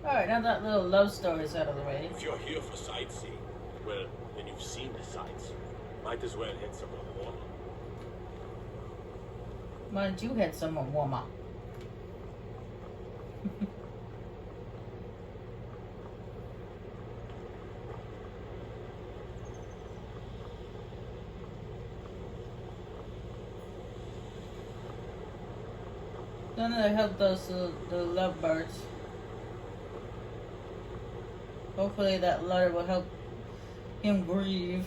Alright, now that little love story is out of the way. If you're here for sightseeing, well, then you've seen the sights. Might as well hit somewhere warmer. Why don't you head somewhere warmer? Then I help those the lovebirds. Hopefully that letter will help him grieve.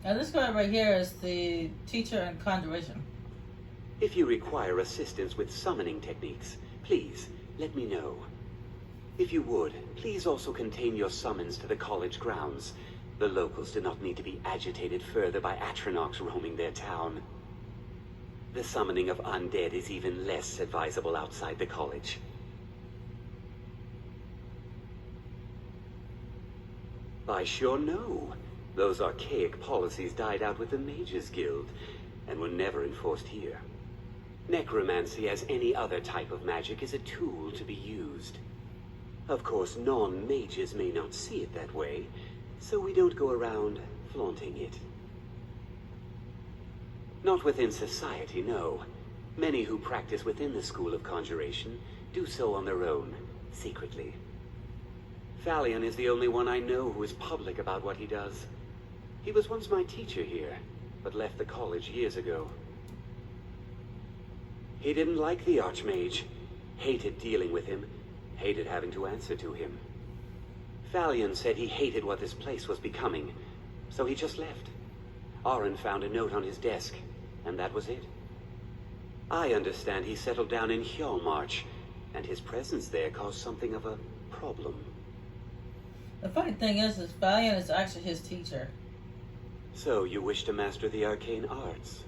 Now this guy right here is the teacher in conjuration. If you require assistance with summoning techniques, please let me know. If you would, please also contain your summons to the college grounds. The locals do not need to be agitated further by Atronachs roaming their town. The summoning of undead is even less advisable outside the college. I sure know. Those archaic policies died out with the Mages Guild, and were never enforced here. Necromancy, as any other type of magic, is a tool to be used. Of course, non-mages may not see it that way, so we don't go around flaunting it. Not within society, no. Many who practice within the School of Conjuration do so on their own, secretly. Falion is the only one I know who is public about what he does. He was once my teacher here, but left the college years ago. He didn't like the Archmage, hated dealing with him, hated having to answer to him. Falion said he hated what this place was becoming, so he just left. Arin found a note on his desk, and that was it. I understand he settled down in Hjalmarch, and his presence there caused something of a problem. The funny thing is Valiant is actually his teacher. So you wish to master the arcane arts?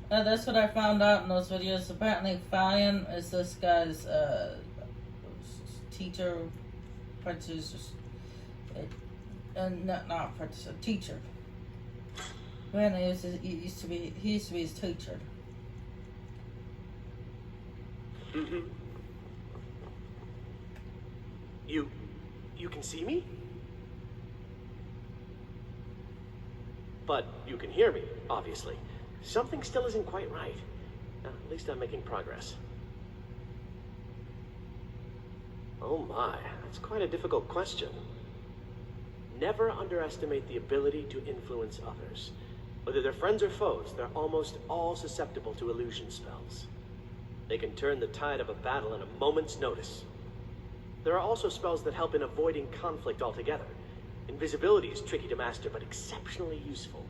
That's what I found out in those videos. Apparently Valiant is this guy's teacher, apprentice, not apprentice, teacher. Apparently he used to be his teacher. Mm-hmm. You can see me? But you can hear me, obviously. Something still isn't quite right. At least I'm making progress. Oh my, that's quite a difficult question. Never underestimate the ability to influence others. Whether they're friends or foes, they're almost all susceptible to illusion spells. They can turn the tide of a battle in a moment's notice. There are also spells that help in avoiding conflict altogether. Invisibility is tricky to master, but exceptionally useful.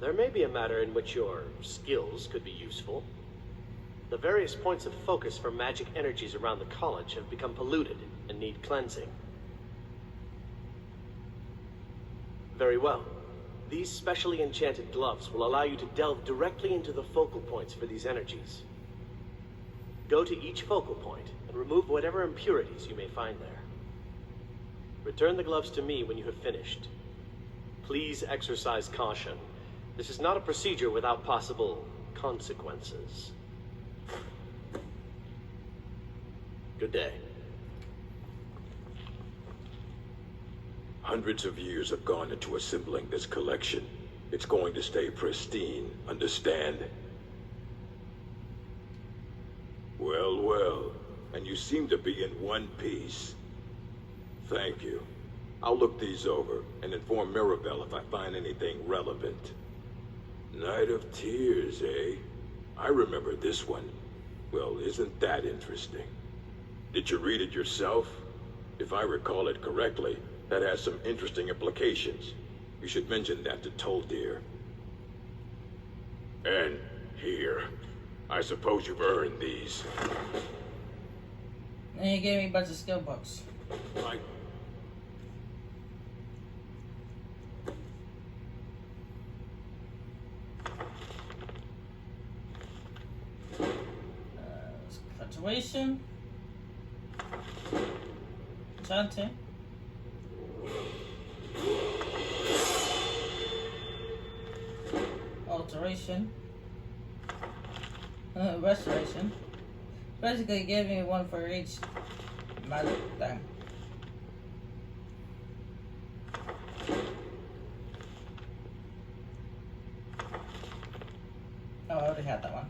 There may be a matter in which your skills could be useful. The various points of focus for magic energies around the college have become polluted and need cleansing. Very well. These specially enchanted gloves will allow you to delve directly into the focal points for these energies. Go to each focal point and remove whatever impurities you may find there. Return the gloves to me when you have finished. Please exercise caution. This is not a procedure without possible consequences. Good day. Hundreds of years have gone into assembling this collection. It's going to stay pristine, understand? Well, well, and you seem to be in one piece. Thank you. I'll look these over and inform Mirabelle if I find anything relevant. Night of Tears, eh? I remember this one. Well, isn't that interesting? Did you read it yourself? If I recall it correctly, that has some interesting implications. You should mention that to Toldir. And here. I suppose you've earned these. And he gave me a bunch of skill books. I... Situation. Chanting. Alteration. Restoration. Basically gave me one for each magic thing. Oh, I already had that one.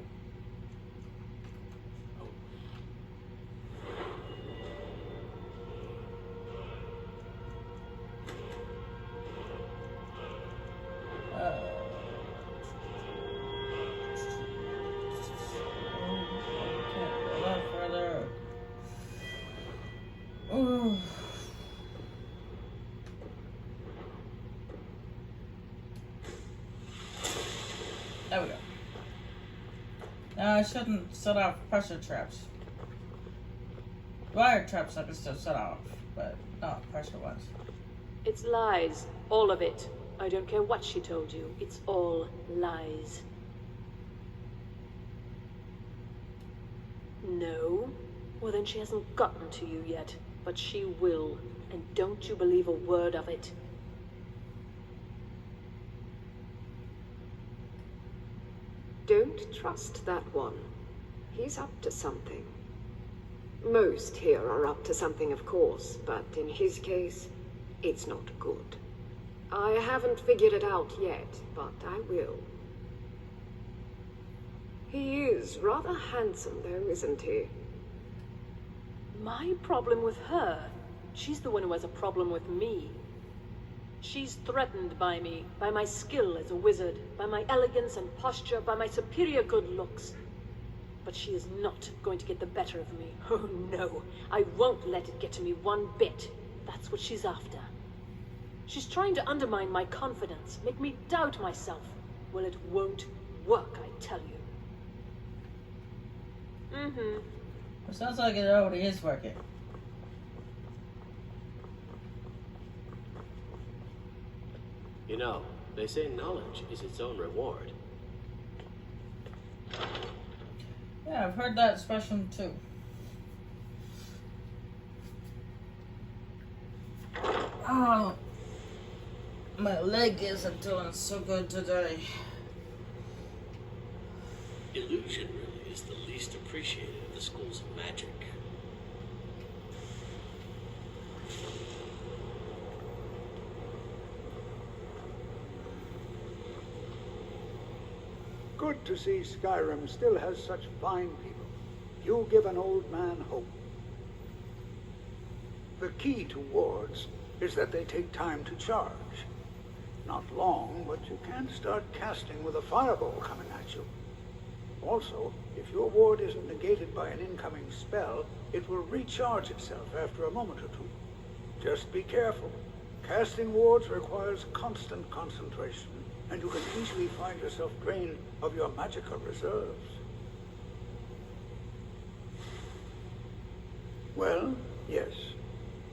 There we go. Now I shouldn't set off pressure traps. Wire traps I can still set off, but not pressure ones. It's lies. All of it. I don't care what she told you. It's all lies. No? Well, then she hasn't gotten to you yet. But she will. And don't you believe a word of it. Don't trust that one. He's up to something. Most here are up to something, of course, but in his case, it's not good. I haven't figured it out yet, but I will. He is rather handsome, though, isn't he? My problem with her? She's the one who has a problem with me. She's threatened by me, by my skill as a wizard, by my elegance and posture, by my superior good looks. But she is not going to get the better of me. Oh no, I won't let it get to me one bit. That's what she's after. She's trying to undermine my confidence, make me doubt myself. Well, it won't work, I tell you. Mm-hmm. It sounds like it already is working. You know, they say knowledge is its own reward. Yeah, I've heard that expression too. Oh, my leg isn't doing so good today. Illusion really is the least appreciated of the schools of magic. Good to see Skyrim still has such fine people. You give an old man hope. The key to wards is that they take time to charge. Not long, but you can't start casting with a fireball coming at you. Also, if your ward isn't negated by an incoming spell, it will recharge itself after a moment or two. Just be careful. Casting wards requires constant concentration, and you can easily find yourself drained of your magical reserves. Well, yes.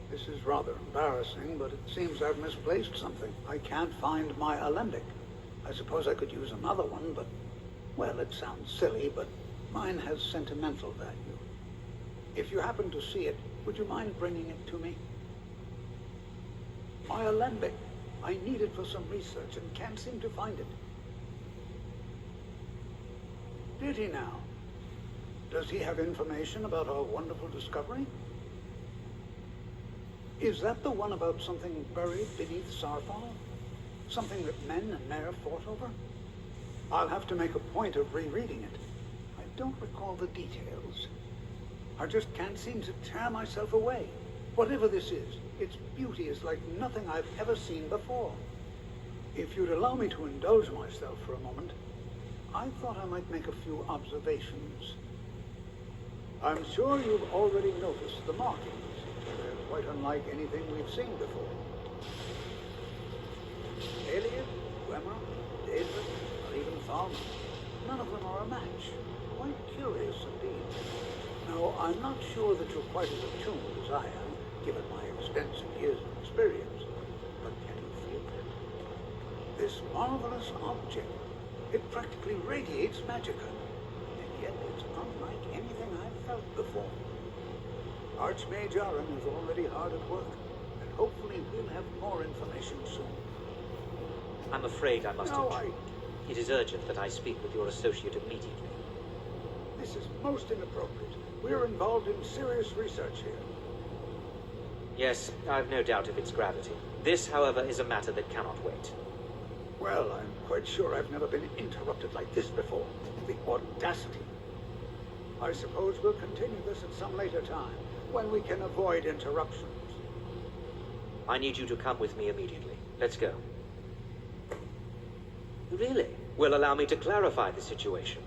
This is rather embarrassing, but it seems I've misplaced something. I can't find my alembic. I suppose I could use another one, but, well, it sounds silly, but mine has sentimental value. If you happen to see it, would you mind bringing it to me? My alembic. I need it for some research and can't seem to find it. Did he now? Does he have information about our wonderful discovery? Is that the one about something buried beneath Sarfall? Something that men and Mare fought over? I'll have to make a point of rereading it. I don't recall the details. I just can't seem to tear myself away. Whatever this is, its beauty is like nothing I've ever seen before. If you'd allow me to indulge myself for a moment, I thought I might make a few observations. I'm sure you've already noticed the markings. They're quite unlike anything we've seen before. Elliot, Wemmer, David, or even Thalma. None of them are a match. Quite curious indeed. Now, I'm not sure that you're quite as attuned as I am, given my extensive years of experience. But can you feel it? This marvelous object, it practically radiates magicka. And yet it's unlike anything I've felt before. Archmage Aaron is already hard at work, and hopefully we'll have more information soon. I'm afraid I must No, intrude. It is urgent that I speak with your associate immediately. This is most inappropriate. We're involved in serious research here. Yes, I've no doubt of its gravity. This, however, is a matter that cannot wait. Well, I'm quite sure I've never been interrupted like this before. The audacity. I suppose we'll continue this at some later time, when we can avoid interruptions. I need you to come with me immediately. Let's go. Really? Well, allow me to clarify the situation.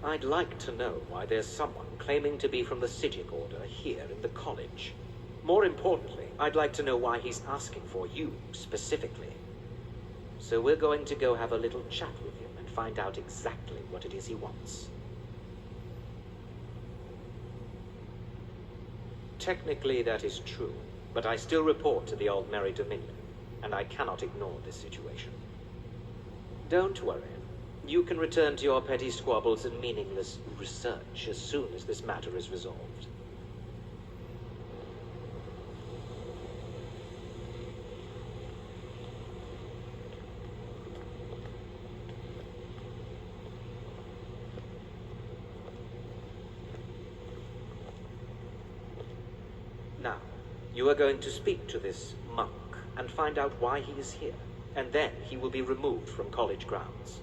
I'd like to know why there's someone claiming to be from the Psijic Order here in the college. More importantly, I'd like to know why he's asking for you, specifically. So we're going to go have a little chat with him and find out exactly what it is he wants. Technically, that is true, but I still report to the Old Merry Dominion, and I cannot ignore this situation. Don't worry. You can return to your petty squabbles and meaningless research as soon as this matter is resolved. Now, you are going to speak to this monk and find out why he is here, and then he will be removed from college grounds.